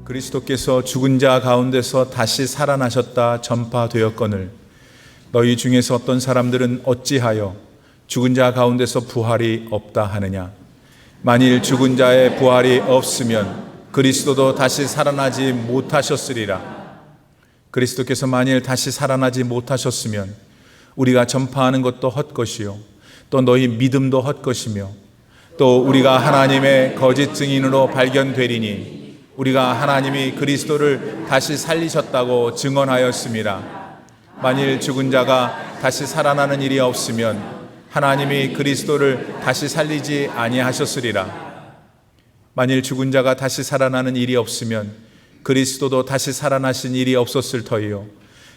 그리스도께서 죽은 자 가운데서 다시 살아나셨다 전파되었거늘 너희 중에서 어떤 사람들은 어찌하여 죽은 자 가운데서 부활이 없다 하느냐. 만일 죽은 자의 부활이 없으면 그리스도도 다시 살아나지 못하셨으리라. 그리스도께서 만일 다시 살아나지 못하셨으면 우리가 전파하는 것도 헛것이요 또 너희 믿음도 헛것이며 또 우리가 하나님의 거짓 증인으로 발견되리니 우리가 하나님이 그리스도를 다시 살리셨다고 증언하였습니다. 만일 죽은 자가 다시 살아나는 일이 없으면 하나님이 그리스도를 다시 살리지 아니하셨으리라. 만일 죽은 자가 다시 살아나는 일이 없으면 그리스도도 다시 살아나신 일이 없었을 터이요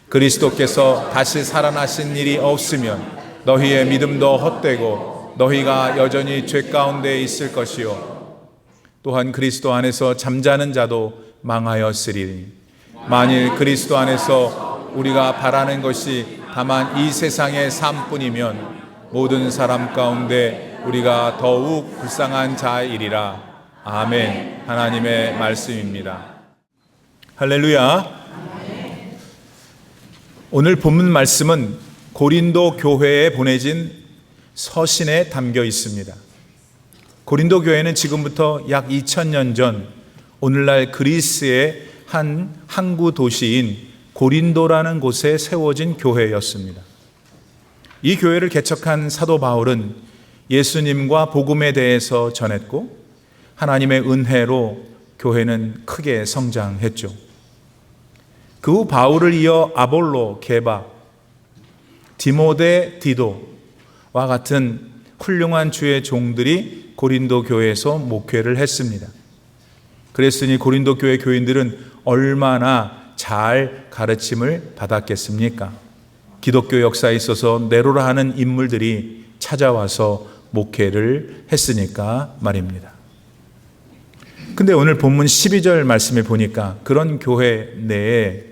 그리스도께서 다시 살아나신 일이 없으면 너희의 믿음도 헛되고 너희가 여전히 죄 가운데 있을 것이요 또한 그리스도 안에서 잠자는 자도 망하였으리니 만일 그리스도 안에서 우리가 바라는 것이 다만 이 세상의 삶뿐이면 모든 사람 가운데 우리가 더욱 불쌍한 자이리라. 아멘. 하나님의 말씀입니다. 할렐루야. 오늘 본문 말씀은 고린도 교회에 보내진 서신에 담겨 있습니다. 고린도 교회는 지금부터 약 2000년 전 오늘날 그리스의 한 항구 도시인 고린도라는 곳에 세워진 교회였습니다. 이 교회를 개척한 사도 바울은 예수님과 복음에 대해서 전했고 하나님의 은혜로 교회는 크게 성장했죠. 그 후 바울을 이어 아볼로, 게바, 디모데, 디도와 같은 훌륭한 주의 종들이 고린도 교회에서 목회를 했습니다. 그랬으니 고린도 교회 교인들은 얼마나 잘 가르침을 받았겠습니까? 기독교 역사에 있어서 네로라 하는 인물들이 찾아와서 목회를 했으니까 말입니다. 근데 오늘 본문 12절 말씀에 보니까 그런 교회 내에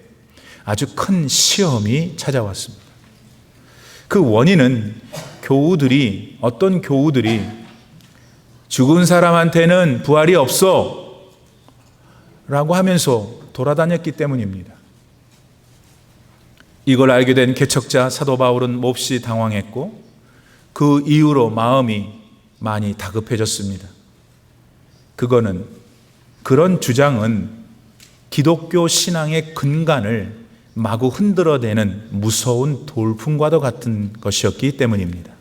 아주 큰 시험이 찾아왔습니다. 그 원인은 어떤 교우들이 죽은 사람한테는 부활이 없어 라고 하면서 돌아다녔기 때문입니다. 이걸 알게 된 개척자 사도 바울은 몹시 당황했고 그 이후로 마음이 많이 다급해졌습니다. 그런 주장은 기독교 신앙의 근간을 마구 흔들어대는 무서운 돌풍과도 같은 것이었기 때문입니다.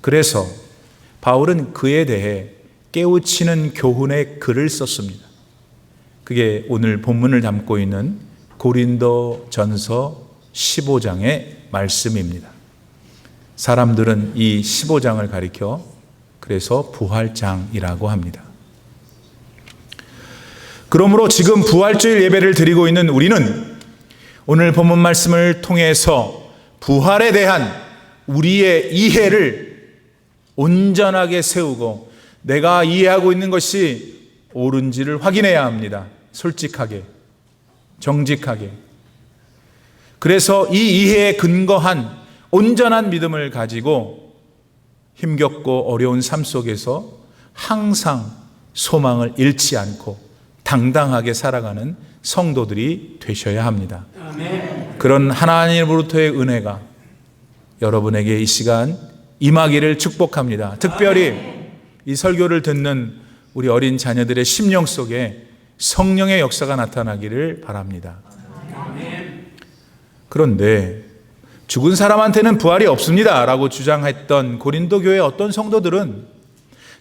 그래서 바울은 그에 대해 깨우치는 교훈의 글을 썼습니다. 그게 오늘 본문을 담고 있는 고린도 전서 15장의 말씀입니다. 사람들은 이 15장을 가리켜 그래서 부활장이라고 합니다. 그러므로 지금 부활주일 예배를 드리고 있는 우리는 오늘 본문 말씀을 통해서 부활에 대한 우리의 이해를 온전하게 세우고 내가 이해하고 있는 것이 옳은지를 확인해야 합니다. 솔직하게, 정직하게. 그래서 이 이해에 근거한 온전한 믿음을 가지고 힘겹고 어려운 삶 속에서 항상 소망을 잃지 않고 당당하게 살아가는 성도들이 되셔야 합니다. 아멘. 그런 하나님으로부터의 은혜가 여러분에게 이 시간 임하기를 축복합니다. 특별히 이 설교를 듣는 우리 어린 자녀들의 심령 속에 성령의 역사가 나타나기를 바랍니다. 그런데 죽은 사람한테는 부활이 없습니다 라고 주장했던 고린도 교회의 어떤 성도들은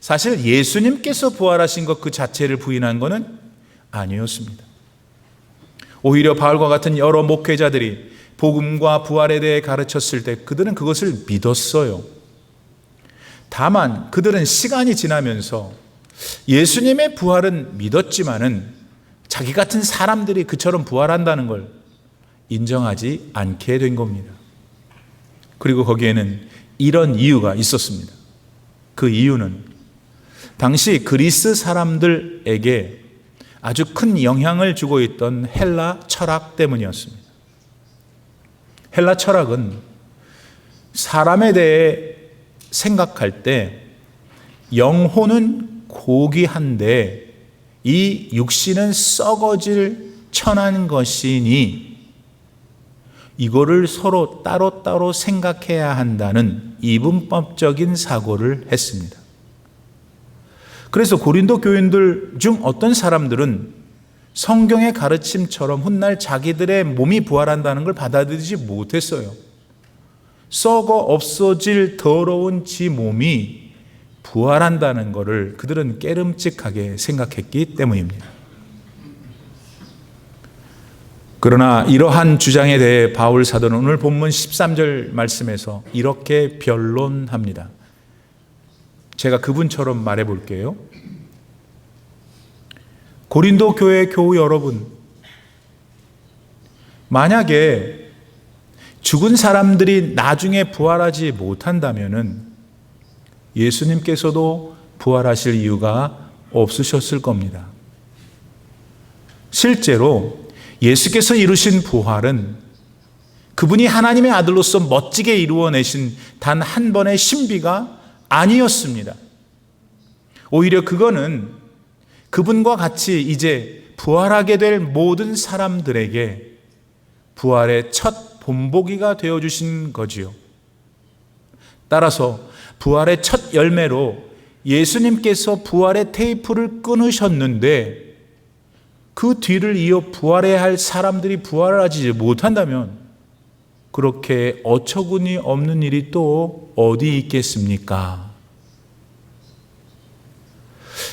사실 예수님께서 부활하신 것 그 자체를 부인한 것은 아니었습니다. 오히려 바울과 같은 여러 목회자들이 복음과 부활에 대해 가르쳤을 때 그들은 그것을 믿었어요. 다만 그들은 시간이 지나면서 예수님의 부활은 믿었지만은 자기 같은 사람들이 그처럼 부활한다는 걸 인정하지 않게 된 겁니다. 그리고 거기에는 이런 이유가 있었습니다. 그 이유는 당시 그리스 사람들에게 아주 큰 영향을 주고 있던 헬라 철학 때문이었습니다. 헬라 철학은 사람에 대해 생각할 때 영혼은 고귀한데 이 육신은 썩어질 천한 것이니 이거를 서로 따로따로 생각해야 한다는 이분법적인 사고를 했습니다. 그래서 고린도 교인들 중 어떤 사람들은 성경의 가르침처럼 훗날 자기들의 몸이 부활한다는 걸 받아들이지 못했어요. 썩어 없어질 더러운 지 몸이 부활한다는 것을 그들은 깨름직하게 생각했기 때문입니다. 그러나 이러한 주장에 대해 바울 사도는 오늘 본문 13절 말씀에서 이렇게 변론합니다. 제가 그분처럼 말해 볼게요. 고린도 교회 교우 여러분, 만약에 죽은 사람들이 나중에 부활하지 못한다면은 예수님께서도 부활하실 이유가 없으셨을 겁니다. 실제로 예수께서 이루신 부활은 그분이 하나님의 아들로서 멋지게 이루어내신 단 한 번의 신비가 아니었습니다. 오히려 그거는 그분과 같이 이제 부활하게 될 모든 사람들에게 부활의 첫 본보기가 되어주신 거지요. 따라서 부활의 첫 열매로 예수님께서 부활의 테이프를 끊으셨는데 그 뒤를 이어 부활해야 할 사람들이 부활하지 못한다면 그렇게 어처구니 없는 일이 또 어디 있겠습니까?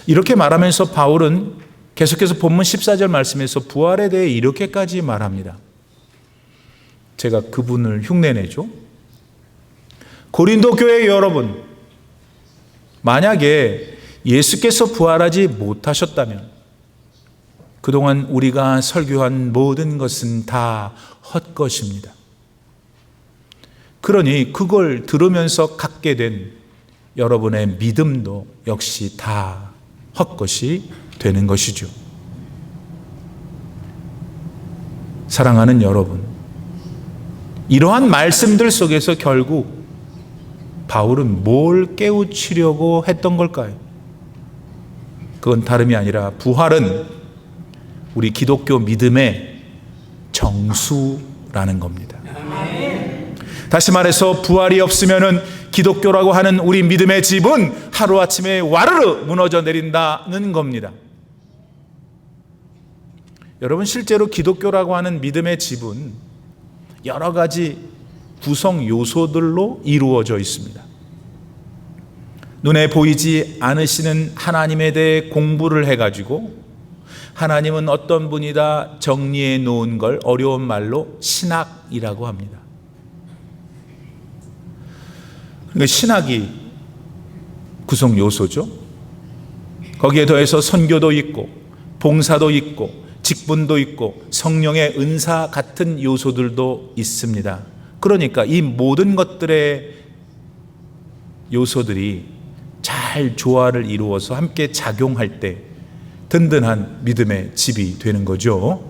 이렇게 말하면서 바울은 계속해서 본문 14절 말씀에서 부활에 대해 이렇게까지 말합니다. 제가 그분을 흉내내죠. 고린도 교회 여러분, 만약에 예수께서 부활하지 못하셨다면 그동안 우리가 설교한 모든 것은 다 헛것입니다. 그러니 그걸 들으면서 갖게 된 여러분의 믿음도 역시 다 헛것이 되는 것이죠. 사랑하는 여러분, 이러한 말씀들 속에서 결국 바울은 뭘 깨우치려고 했던 걸까요? 그건 다름이 아니라 부활은 우리 기독교 믿음의 정수라는 겁니다. 다시 말해서 부활이 없으면은 기독교라고 하는 우리 믿음의 집은 하루아침에 와르르 무너져 내린다는 겁니다. 여러분, 실제로 기독교라고 하는 믿음의 집은 여러 가지 구성 요소들로 이루어져 있습니다. 눈에 보이지 않으시는 하나님에 대해 공부를 해가지고 하나님은 어떤 분이다 정리해 놓은 걸 어려운 말로 신학이라고 합니다. 그러니까 신학이 구성 요소죠. 거기에 더해서 선교도 있고 봉사도 있고 직분도 있고 성령의 은사 같은 요소들도 있습니다. 그러니까 이 모든 것들의 요소들이 잘 조화를 이루어서 함께 작용할 때 든든한 믿음의 집이 되는 거죠.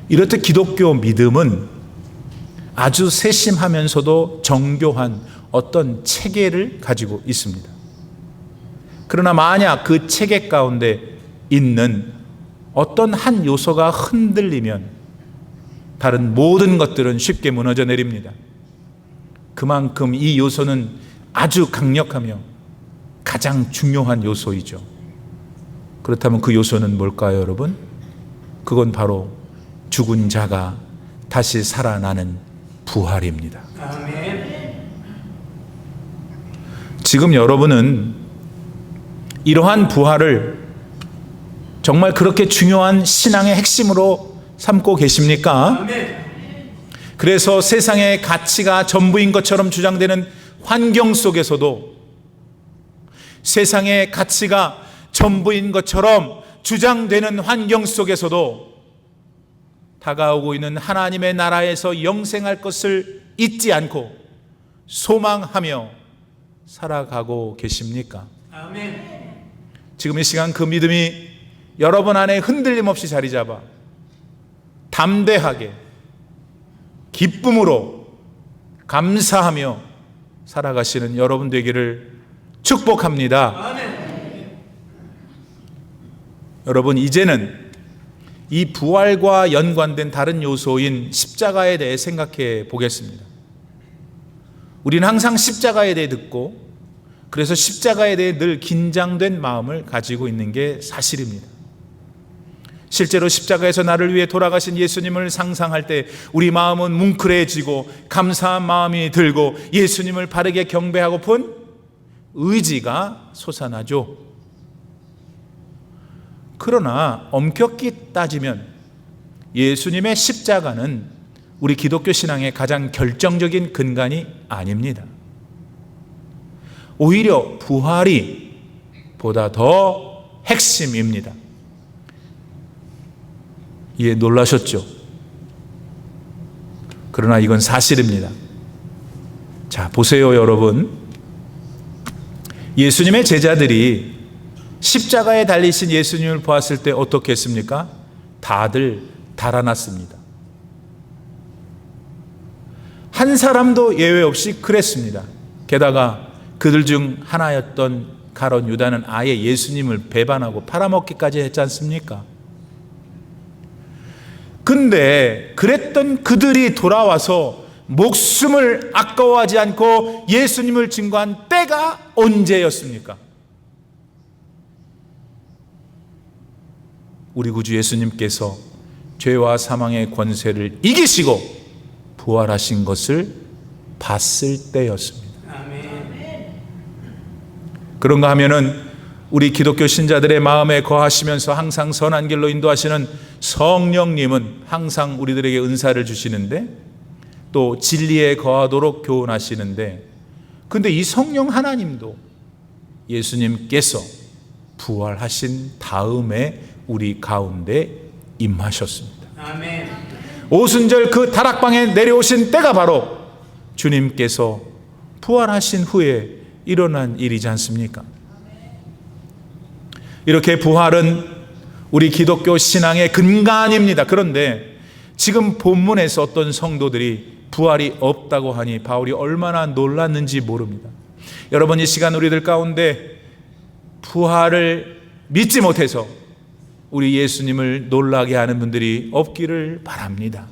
이렇듯 기독교 믿음은 아주 세심하면서도 정교한 어떤 체계를 가지고 있습니다. 그러나 만약 그 체계 가운데 있는 어떤 한 요소가 흔들리면 다른 모든 것들은 쉽게 무너져 내립니다. 그만큼 이 요소는 아주 강력하며 가장 중요한 요소이죠. 그렇다면 그 요소는 뭘까요, 여러분? 그건 바로 죽은 자가 다시 살아나는 부활입니다. 아멘. 지금 여러분은 이러한 부활을 정말 그렇게 중요한 신앙의 핵심으로 삼고 계십니까? 아멘. 그래서 세상의 가치가 전부인 것처럼 주장되는 환경 속에서도 세상의 가치가 전부인 것처럼 주장되는 환경 속에서도 다가오고 있는 하나님의 나라에서 영생할 것을 잊지 않고 소망하며 살아가고 계십니까? 아멘. 지금 이 시간 그 믿음이 여러분 안에 흔들림 없이 자리 잡아 담대하게 기쁨으로 감사하며 살아가시는 여러분 되기를 축복합니다. 아멘. 여러분, 이제는 이 부활과 연관된 다른 요소인 십자가에 대해 생각해 보겠습니다. 우리는 항상 십자가에 대해 듣고, 그래서 십자가에 대해 늘 긴장된 마음을 가지고 있는 게 사실입니다. 실제로 십자가에서 나를 위해 돌아가신 예수님을 상상할 때 우리 마음은 뭉클해지고 감사한 마음이 들고 예수님을 바르게 경배하고픈 의지가 솟아나죠. 그러나 엄격히 따지면 예수님의 십자가는 우리 기독교 신앙의 가장 결정적인 근간이 아닙니다. 오히려 부활이 보다 더 핵심입니다. 이해 놀라셨죠? 그러나 이건 사실입니다. 자, 보세요, 여러분. 예수님의 제자들이 십자가에 달리신 예수님을 보았을 때 어떻게 했습니까? 다들 달아났습니다. 한 사람도 예외 없이 그랬습니다. 게다가 그들 중 하나였던 가룟 유다는 아예 예수님을 배반하고 팔아먹기까지 했지 않습니까? 근데 그랬던 그들이 돌아와서 목숨을 아까워하지 않고 예수님을 증거한 때가 언제였습니까? 우리 구주 예수님께서 죄와 사망의 권세를 이기시고 부활하신 것을 봤을 때였습니다. 그런가 하면은 우리 기독교 신자들의 마음에 거하시면서 항상 선한 길로 인도하시는 성령님은 항상 우리들에게 은사를 주시는데 또 진리에 거하도록 교훈하시는데, 근데 이 성령 하나님도 예수님께서 부활하신 다음에 우리 가운데 임하셨습니다. 아멘. 오순절 그 다락방에 내려오신 때가 바로 주님께서 부활하신 후에 일어난 일이지 않습니까? 이렇게 부활은 우리 기독교 신앙의 근간입니다. 그런데 지금 본문에서 어떤 성도들이 부활이 없다고 하니 바울이 얼마나 놀랐는지 모릅니다. 여러분, 이 시간 우리들 가운데 부활을 믿지 못해서 우리 예수님을 놀라게 하는 분들이 없기를 바랍니다.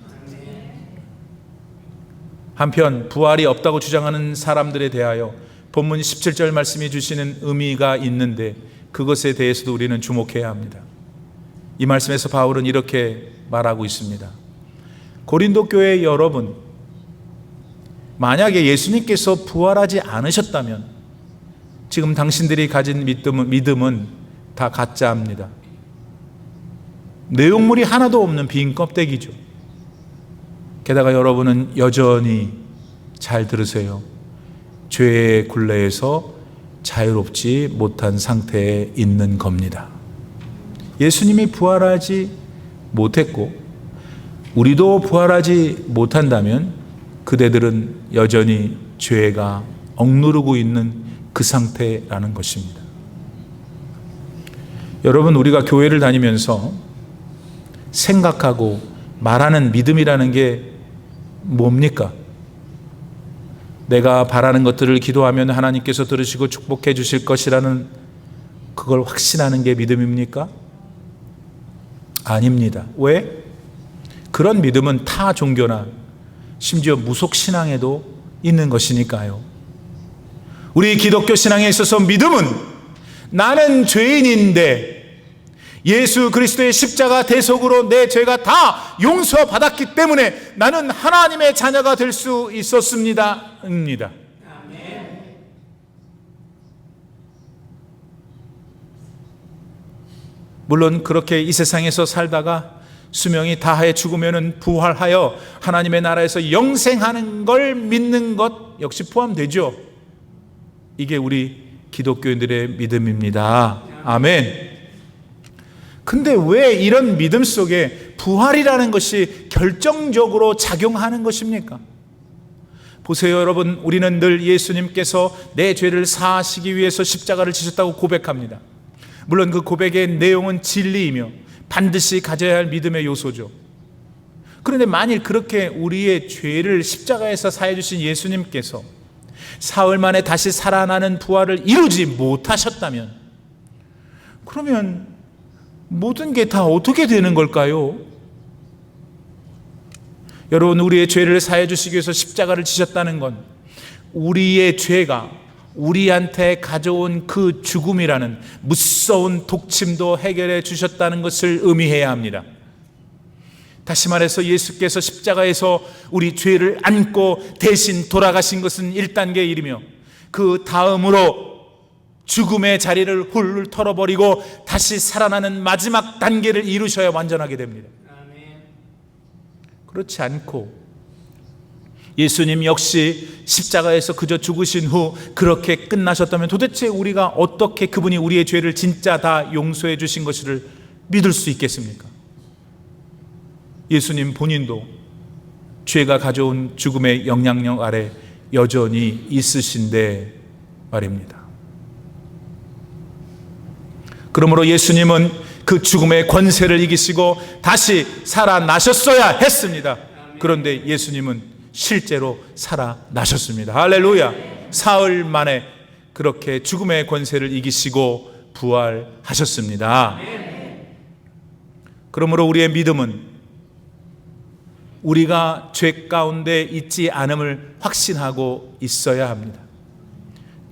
한편 부활이 없다고 주장하는 사람들에 대하여 본문 17절 말씀이 주시는 의미가 있는데 그것에 대해서도 우리는 주목해야 합니다. 이 말씀에서 바울은 이렇게 말하고 있습니다. 고린도 교회 여러분, 만약에 예수님께서 부활하지 않으셨다면 지금 당신들이 가진 믿음은 다 가짜입니다. 내용물이 하나도 없는 빈 껍데기죠. 게다가 여러분은 여전히, 잘 들으세요, 죄의 굴레에서 자유롭지 못한 상태에 있는 겁니다. 예수님이 부활하지 못했고 우리도 부활하지 못한다면 그대들은 여전히 죄가 억누르고 있는 그 상태라는 것입니다. 여러분, 우리가 교회를 다니면서 생각하고 말하는 믿음이라는 게 뭡니까? 내가 바라는 것들을 기도하면 하나님께서 들으시고 축복해 주실 것이라는 그걸 확신하는 게 믿음입니까? 아닙니다. 왜? 그런 믿음은 타 종교나 심지어 무속신앙에도 있는 것이니까요. 우리 기독교 신앙에 있어서 믿음은 나는 죄인인데 예수 그리스도의 십자가 대속으로 내 죄가 다 용서받았기 때문에 나는 하나님의 자녀가 될 수 있었습니다. 입니다. 물론 그렇게 이 세상에서 살다가 수명이 다해 죽으면 부활하여 하나님의 나라에서 영생하는 걸 믿는 것 역시 포함되죠. 이게 우리 기독교인들의 믿음입니다. 아멘. 근데 왜 이런 믿음 속에 부활이라는 것이 결정적으로 작용하는 것입니까? 보세요, 여러분. 우리는 늘 예수님께서 내 죄를 사하시기 위해서 십자가를 지셨다고 고백합니다. 물론 그 고백의 내용은 진리이며 반드시 가져야 할 믿음의 요소죠. 그런데 만일 그렇게 우리의 죄를 십자가에서 사해 주신 예수님께서 사흘 만에 다시 살아나는 부활을 이루지 못하셨다면, 그러면 모든 게 다 어떻게 되는 걸까요? 여러분, 우리의 죄를 사해 주시기 위해서 십자가를 지셨다는 건 우리의 죄가 우리한테 가져온 그 죽음이라는 무서운 독침도 해결해 주셨다는 것을 의미해야 합니다. 다시 말해서 예수께서 십자가에서 우리 죄를 안고 대신 돌아가신 것은 1단계 일이며, 그 다음으로 죽음의 자리를 훌훌 털어버리고 다시 살아나는 마지막 단계를 이루셔야 완전하게 됩니다. 그렇지 않고 예수님 역시 십자가에서 그저 죽으신 후 그렇게 끝나셨다면 도대체 우리가 어떻게 그분이 우리의 죄를 진짜 다 용서해 주신 것을 믿을 수 있겠습니까? 예수님 본인도 죄가 가져온 죽음의 영향력 아래 여전히 있으신데 말입니다. 그러므로 예수님은 그 죽음의 권세를 이기시고 다시 살아나셨어야 했습니다. 그런데 예수님은 실제로 살아나셨습니다. 할렐루야. 사흘 만에 그렇게 죽음의 권세를 이기시고 부활하셨습니다. 그러므로 우리의 믿음은 우리가 죄 가운데 있지 않음을 확신하고 있어야 합니다.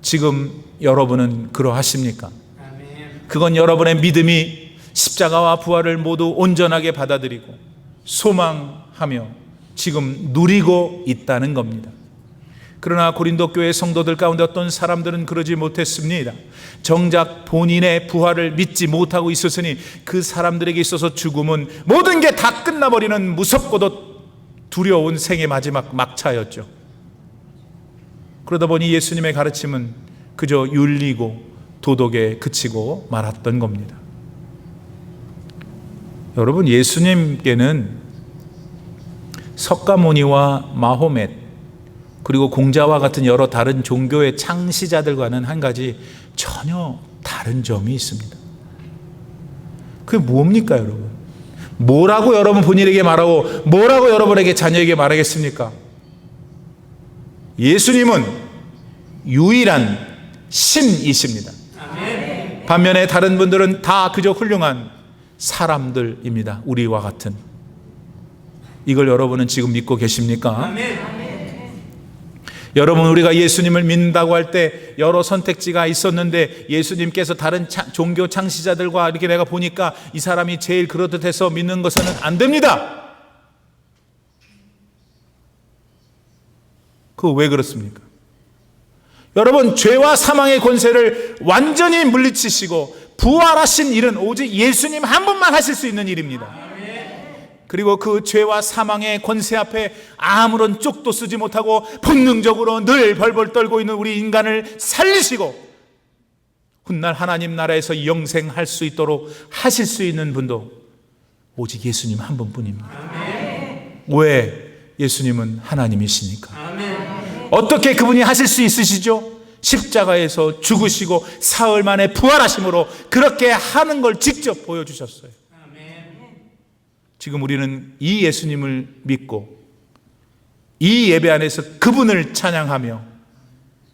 지금 여러분은 그러하십니까? 그건 여러분의 믿음이 십자가와 부활을 모두 온전하게 받아들이고 소망하며 지금 누리고 있다는 겁니다. 그러나 고린도 교회 성도들 가운데 어떤 사람들은 그러지 못했습니다. 정작 본인의 부활을 믿지 못하고 있었으니 그 사람들에게 있어서 죽음은 모든 게 다 끝나버리는 무섭고도 두려운 생의 마지막 막차였죠. 그러다 보니 예수님의 가르침은 그저 윤리고 도덕에 그치고 말았던 겁니다. 여러분, 예수님께는 석가모니와 마호멧 그리고 공자와 같은 여러 다른 종교의 창시자들과는 한 가지 전혀 다른 점이 있습니다. 그게 뭡니까, 여러분? 뭐라고 여러분 본인에게 말하고 뭐라고 여러분에게 자녀에게 말하겠습니까? 예수님은 유일한 신이십니다. 반면에 다른 분들은 다 그저 훌륭한 사람들입니다. 우리와 같은. 이걸 여러분은 지금 믿고 계십니까? 여러분, 우리가 예수님을 믿는다고 할 때 여러 선택지가 있었는데 예수님께서 다른 종교 창시자들과 이렇게 내가 보니까 이 사람이 제일 그렇듯해서 믿는 것은 안 됩니다. 그거 왜 그렇습니까? 여러분, 죄와 사망의 권세를 완전히 물리치시고 부활하신 일은 오직 예수님 한 분만 하실 수 있는 일입니다. 그리고 그 죄와 사망의 권세 앞에 아무런 쪽도 쓰지 못하고 본능적으로 늘 벌벌 떨고 있는 우리 인간을 살리시고 훗날 하나님 나라에서 영생할 수 있도록 하실 수 있는 분도 오직 예수님 한 분뿐입니다. 왜? 예수님은 하나님이시니까. 어떻게 그분이 하실 수 있으시죠? 십자가에서 죽으시고 사흘 만에 부활하심으로 그렇게 하는 걸 직접 보여주셨어요. 지금 우리는 이 예수님을 믿고 이 예배 안에서 그분을 찬양하며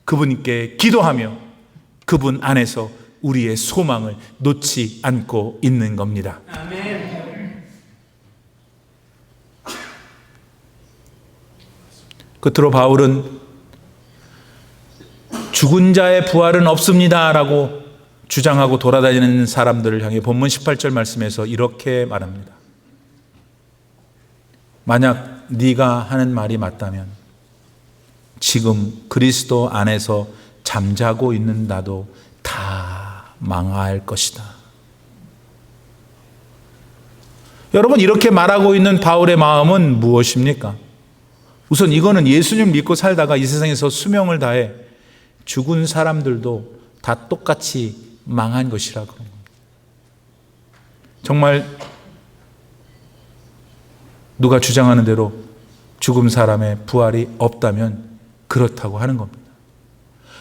그분께 기도하며 그분 안에서 우리의 소망을 놓지 않고 있는 겁니다. 끝으로 바울은 죽은 자의 부활은 없습니다 라고 주장하고 돌아다니는 사람들을 향해 본문 18절 말씀에서 이렇게 말합니다. 만약 네가 하는 말이 맞다면 지금 그리스도 안에서 잠자고 있는 나도 다 망할 것이다. 여러분, 이렇게 말하고 있는 바울의 마음은 무엇입니까? 우선 이거는 예수님 믿고 살다가 이 세상에서 수명을 다해 죽은 사람들도 다 똑같이 망한 것이라 그런 겁니다. 정말 누가 주장하는 대로 죽은 사람의 부활이 없다면 그렇다고 하는 겁니다.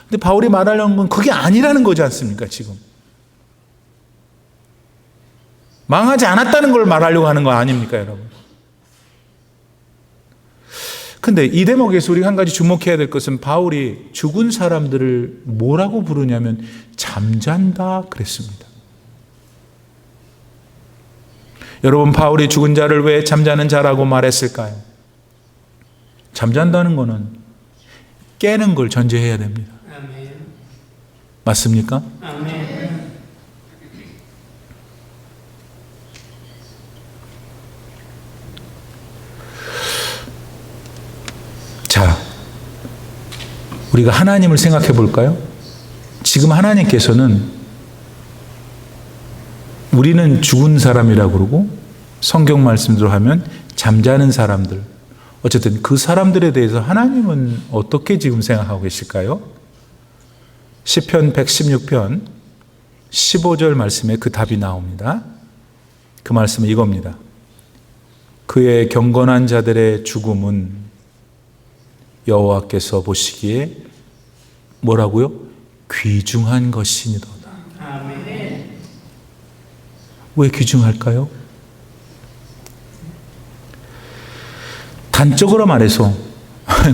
근데 바울이 말하려는 건 그게 아니라는 거지 않습니까? 지금 망하지 않았다는 걸 말하려고 하는 거 아닙니까, 여러분? 근데 이 대목에서 우리가 한 가지 주목해야 될 것은 바울이 죽은 사람들을 뭐라고 부르냐면 잠잔다 그랬습니다. 여러분, 바울이 죽은 자를 왜 잠자는 자라고 말했을까요? 잠잔다는 것은 깨는 걸 전제해야 됩니다. 아멘. 맞습니까? 아멘. 자, 우리가 하나님을 생각해 볼까요? 지금 하나님께서는 우리는 죽은 사람이라고 그러고 성경 말씀대로 하면 잠자는 사람들, 어쨌든 그 사람들에 대해서 하나님은 어떻게 지금 생각하고 계실까요? 시편 116편 15절 말씀에 그 답이 나옵니다. 그 말씀은 이겁니다. 그의 경건한 자들의 죽음은 여호와께서 보시기에 뭐라고요? 귀중한 것이니도다. 아멘. 왜 귀중할까요? 단적으로 말해서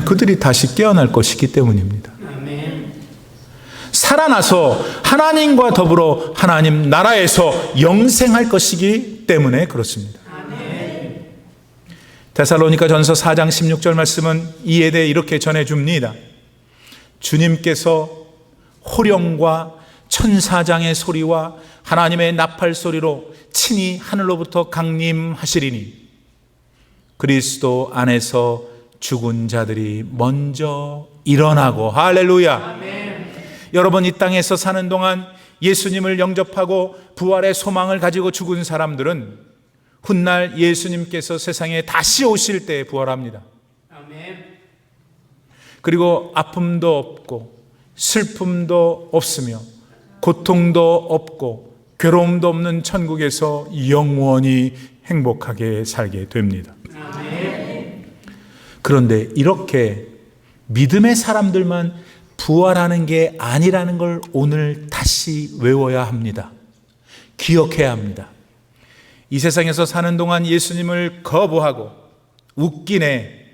그들이 다시 깨어날 것이기 때문입니다. 아멘. 살아나서 하나님과 더불어 하나님 나라에서 영생할 것이기 때문에 그렇습니다. 데살로니가전서 4장 16절 말씀은 이에 대해 이렇게 전해줍니다. 주님께서 호령과 천사장의 소리와 하나님의 나팔 소리로 친히 하늘로부터 강림하시리니 그리스도 안에서 죽은 자들이 먼저 일어나고, 할렐루야. 아멘. 여러분, 이 땅에서 사는 동안 예수님을 영접하고 부활의 소망을 가지고 죽은 사람들은 훗날 예수님께서 세상에 다시 오실 때 부활합니다. 아멘. 그리고 아픔도 없고 슬픔도 없으며 고통도 없고 괴로움도 없는 천국에서 영원히 행복하게 살게 됩니다. 아멘. 그런데 이렇게 믿음의 사람들만 부활하는 게 아니라는 걸 오늘 다시 외워야 합니다. 기억해야 합니다. 이 세상에서 사는 동안 예수님을 거부하고 웃기네,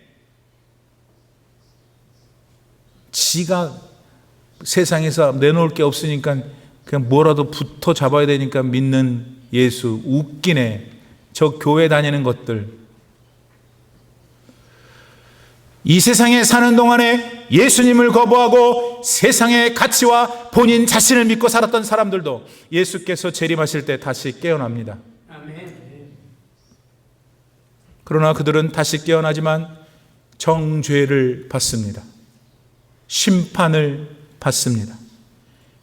지가 세상에서 내놓을 게 없으니까 그냥 뭐라도 붙어 잡아야 되니까 믿는 예수, 웃기네, 저 교회 다니는 것들. 이 세상에 사는 동안에 예수님을 거부하고 세상의 가치와 본인 자신을 믿고 살았던 사람들도 예수께서 재림하실 때 다시 깨어납니다. 아멘. 그러나 그들은 다시 깨어나지만 정죄를 받습니다. 심판을 받습니다.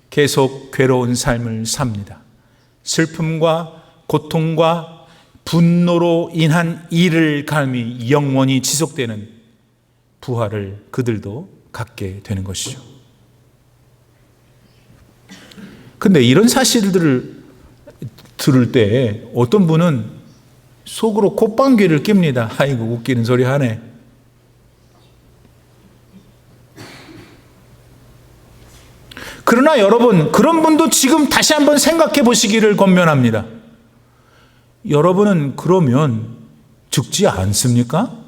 계속 괴로운 삶을 삽니다. 슬픔과 고통과 분노로 인한 이를 감히 영원히 지속되는 부활을 그들도 갖게 되는 것이죠. 근데 이런 사실들을 들을 때 어떤 분은 속으로 콧방귀를 낍니다. 아이고, 웃기는 소리 하네. 그러나 여러분, 그런 분도 지금 다시 한번 생각해 보시기를 권면합니다. 여러분은 그러면 죽지 않습니까?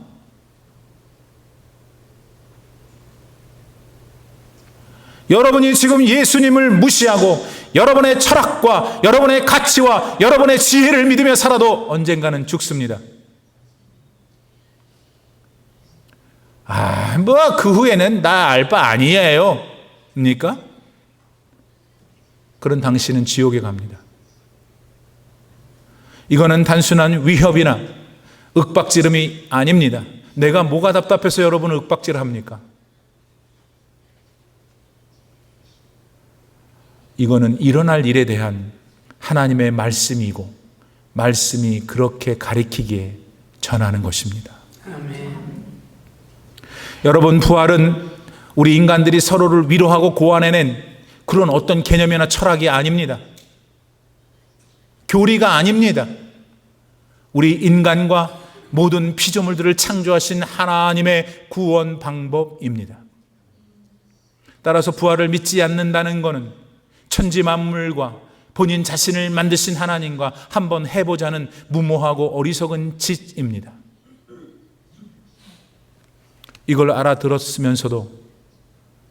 여러분이 지금 예수님을 무시하고 여러분의 철학과 여러분의 가치와 여러분의 지혜를 믿으며 살아도 언젠가는 죽습니다. 뭐 그 후에는 나 알 바 아니에요. 입니까? 그런 당신은 지옥에 갑니다. 이거는 단순한 위협이나 윽박지름이 아닙니다. 내가 뭐가 답답해서 여러분을 윽박질합니까? 이거는 일어날 일에 대한 하나님의 말씀이고 말씀이 그렇게 가리키기에 전하는 것입니다. 아멘. 여러분, 부활은 우리 인간들이 서로를 위로하고 고안해낸 그런 어떤 개념이나 철학이 아닙니다. 교리가 아닙니다. 우리 인간과 모든 피조물들을 창조하신 하나님의 구원 방법입니다. 따라서 부활을 믿지 않는다는 것은 천지 만물과 본인 자신을 만드신 하나님과 한번 해보자는 무모하고 어리석은 짓입니다. 이걸 알아들었으면서도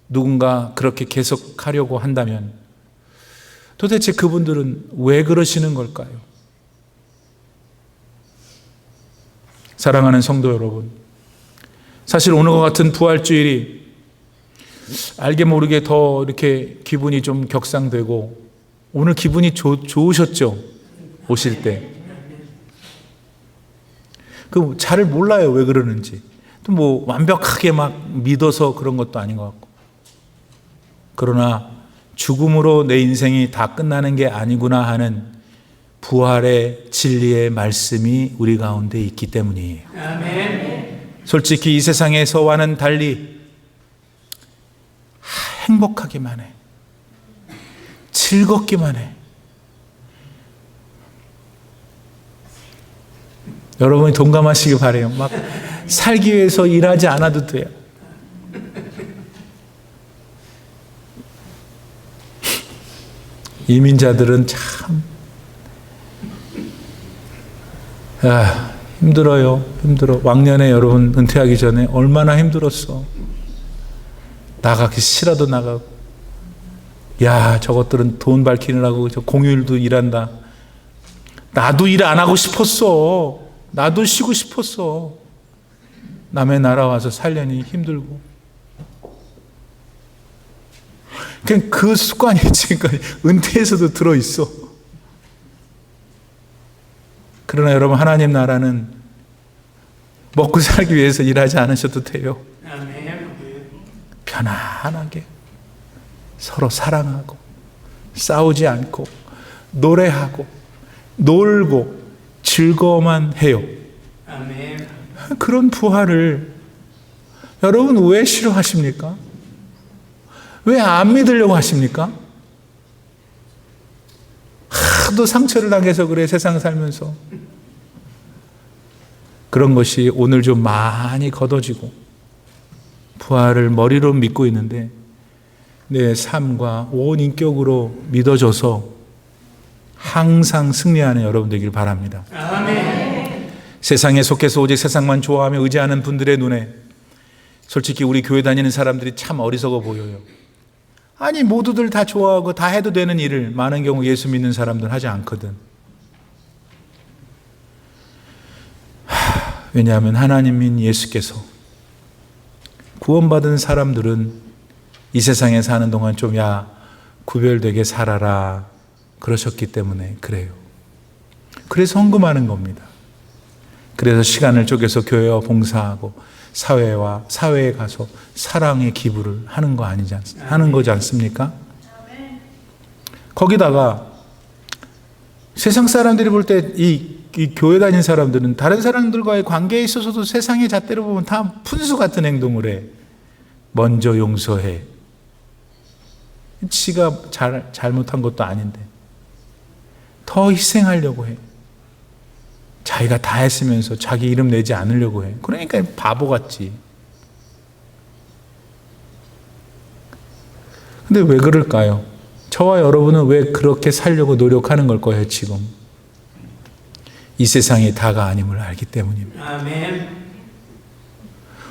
누군가 그렇게 계속하려고 한다면 도대체 그분들은 왜 그러시는 걸까요? 사랑하는 성도 여러분, 사실 오늘과 같은 부활주일이 알게 모르게 더 이렇게 기분이 좀 격상되고, 오늘 기분이 좋으셨죠? 오실 때. 잘 몰라요, 왜 그러는지. 또 뭐 완벽하게 막 믿어서 그런 것도 아닌 것 같고. 그러나 죽음으로 내 인생이 다 끝나는 게 아니구나 하는 부활의 진리의 말씀이 우리 가운데 있기 때문이에요. 아멘. 솔직히 이 세상에서와는 달리 행복하기만 해. 즐겁기만 해. 여러분이 동감하시기 바라요. 막 살기 위해서 일하지 않아도 돼요. 이민자들은 참 힘들어요. 힘들어. 왕년에 여러분 은퇴하기 전에 얼마나 힘들었어. 나가기 싫어도 나가고, 야, 저것들은 돈 밝히느라고 저 공휴일도 일한다. 나도 일 안 하고 싶었어. 나도 쉬고 싶었어. 남의 나라 와서 살려니 힘들고. 그냥 그 습관이 지금까지 은퇴에서도 들어있어. 그러나 여러분, 하나님 나라는 먹고 살기 위해서 일하지 않으셔도 돼요. 아멘. 편안하게 서로 사랑하고 싸우지 않고 노래하고 놀고 즐거워만 해요. 아멘. 그런 부활을 여러분 왜 싫어하십니까? 왜 안 믿으려고 하십니까? 하도 상처를 당해서 그래, 세상 살면서. 그런 것이 오늘 좀 많이 걷어지고 부활을 머리로 믿고 있는데 내 삶과 온 인격으로 믿어져서 항상 승리하는 여러분 되길 바랍니다. 아멘. 세상에 속해서 오직 세상만 좋아하며 의지하는 분들의 눈에 솔직히 우리 교회 다니는 사람들이 참 어리석어 보여요. 아니, 모두들 다 좋아하고 다 해도 되는 일을 많은 경우 예수 믿는 사람들은 하지 않거든. 왜냐하면 하나님인 예수께서 구원받은 사람들은 이 세상에 사는 동안 좀 구별되게 살아라 그러셨기 때문에 그래요. 그래서 헌금하는 겁니다. 그래서 시간을 쪼개서 교회와 봉사하고 사회에 가서 사랑의 기부를 하는 거지 않습니까? 거기다가 세상 사람들이 볼 때 이 교회 다니는 사람들은 다른 사람들과의 관계에 있어서도 세상의 잣대로 보면 다 푼수 같은 행동을 해. 먼저 용서해. 지가 잘못한 것도 아닌데 더 희생하려고 해. 자기가 다 했으면서 자기 이름 내지 않으려고 해. 그러니까 바보같지. 근데 왜 그럴까요? 저와 여러분은 왜 그렇게 살려고 노력하는 걸 거예요, 지금? 이 세상이 다가 아님을 알기 때문입니다. 아멘.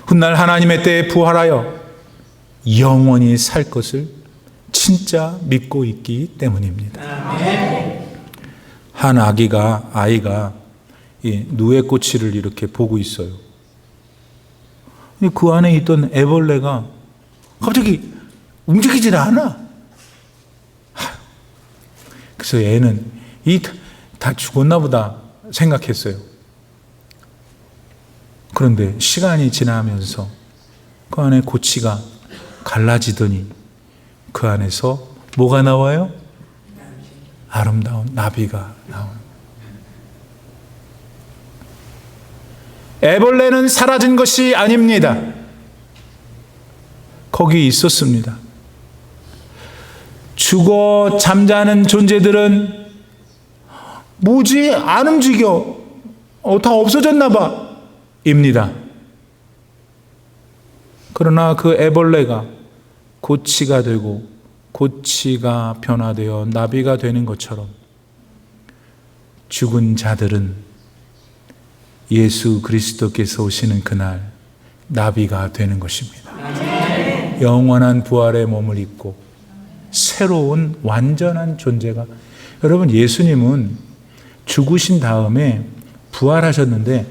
훗날 하나님의 때에 부활하여 영원히 살 것을 진짜 믿고 있기 때문입니다. 아멘. 한 아이가 이 누에꽃을 이렇게 보고 있어요. 그 안에 있던 애벌레가 갑자기 움직이질 않아. 그래서 애는 다 죽었나 보다 생각했어요. 그런데 시간이 지나면서 그 안에 고치가 갈라지더니 그 안에서 뭐가 나와요? 아름다운 나비가 나오는. 애벌레는 사라진 것이 아닙니다. 거기 있었습니다. 죽어 잠자는 존재들은 뭐지? 안 움직여. 다 없어졌나 봐. 입니다. 그러나 그 애벌레가 고치가 되고 고치가 변화되어 나비가 되는 것처럼 죽은 자들은 예수 그리스도께서 오시는 그날 나비가 되는 것입니다. 영원한 부활의 몸을 입고 새로운 완전한 존재가. 여러분, 예수님은 죽으신 다음에 부활하셨는데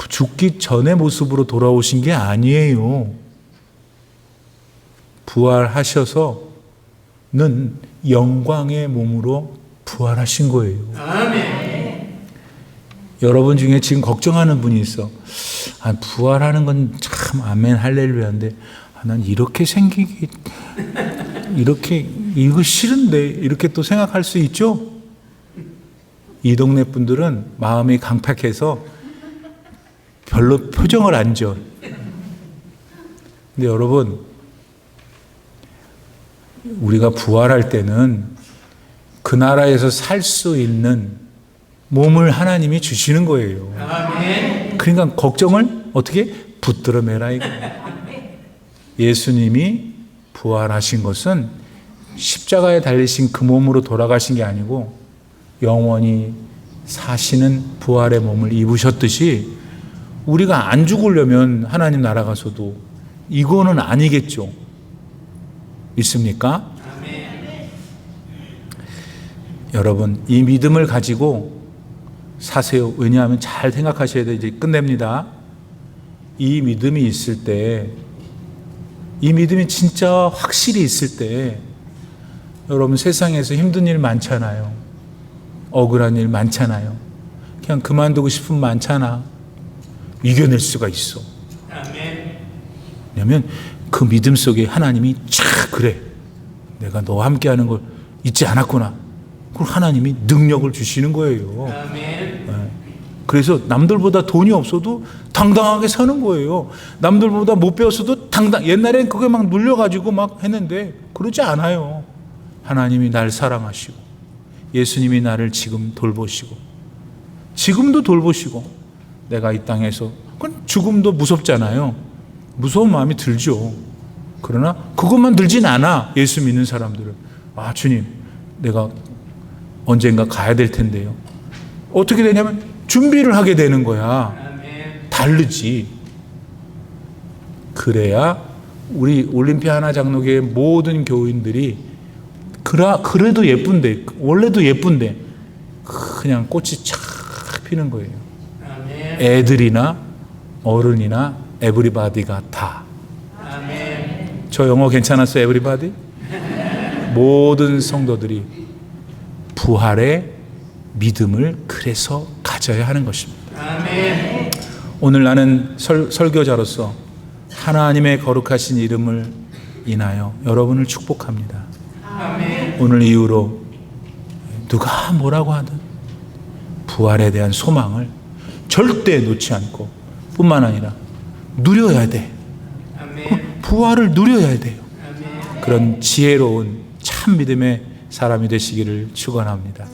죽기 전의 모습으로 돌아오신 게 아니에요. 부활하셔서는 영광의 몸으로 부활하신 거예요. 아멘. 여러분 중에 지금 걱정하는 분이 있어. 부활하는 건 참 아멘 할렐루야인데 난 이렇게 생기기 이렇게 이거 싫은데 이렇게 또 생각할 수 있죠? 이 동네 분들은 마음이 강팍해서 별로 표정을 안 줘. 근데 여러분, 우리가 부활할 때는 그 나라에서 살 수 있는 몸을 하나님이 주시는 거예요. 아멘. 그러니까 걱정을 어떻게 붙들어 매라 이거. 예수님이 부활하신 것은 십자가에 달리신 그 몸으로 돌아가신 게 아니고 영원히 사시는 부활의 몸을 입으셨듯이 우리가 안 죽으려면 하나님 나라 가서도 이거는 아니겠죠. 믿습니까? 아멘. 여러분, 이 믿음을 가지고 사세요. 왜냐하면 잘 생각하셔야 돼. 이제 끝냅니다. 이 믿음이 있을 때, 이 믿음이 진짜 확실히 있을 때, 여러분 세상에서 힘든 일 많잖아요. 억울한 일 많잖아요. 그냥 그만두고 싶으면 많잖아. 이겨낼 수가 있어. 아멘. 왜냐하면 그 믿음 속에 하나님이 그래, 내가 너와 함께하는 걸 잊지 않았구나. 그걸 하나님이 능력을 주시는 거예요. 아멘. 그래서 남들보다 돈이 없어도 당당하게 사는 거예요. 남들보다 못 배웠어도 옛날엔 그게 막 눌려가지고 막 했는데 그러지 않아요. 하나님이 날 사랑하시고 예수님이 나를 지금 돌보시고 지금도 돌보시고 내가 이 땅에서 그건 죽음도 무섭잖아요. 무서운 마음이 들죠. 그러나 그것만 들진 않아. 예수 믿는 사람들은 주님, 내가 언젠가 가야 될 텐데요. 어떻게 되냐면 준비를 하게 되는 거야. 아멘. 다르지. 그래야 우리 올림피아 하나 장로교의 모든 교인들이 그래도 예쁜데, 원래도 예쁜데 그냥 꽃이 착 피는 거예요. 아멘. 애들이나 어른이나 에브리바디가 다. 아멘. 저 영어 괜찮았어요? 에브리바디? 모든 성도들이 부활의 믿음을 그래서 가져야 하는 것입니다. 아멘. 오늘 나는 설교자로서 하나님의 거룩하신 이름을 인하여 여러분을 축복합니다. 아멘. 오늘 이후로 누가 뭐라고 하든 부활에 대한 소망을 절대 놓지 않고 뿐만 아니라 누려야 돼. 아멘. 부활을 누려야 돼요. 아멘. 그런 지혜로운 참 믿음의 사람이 되시기를 축원합니다.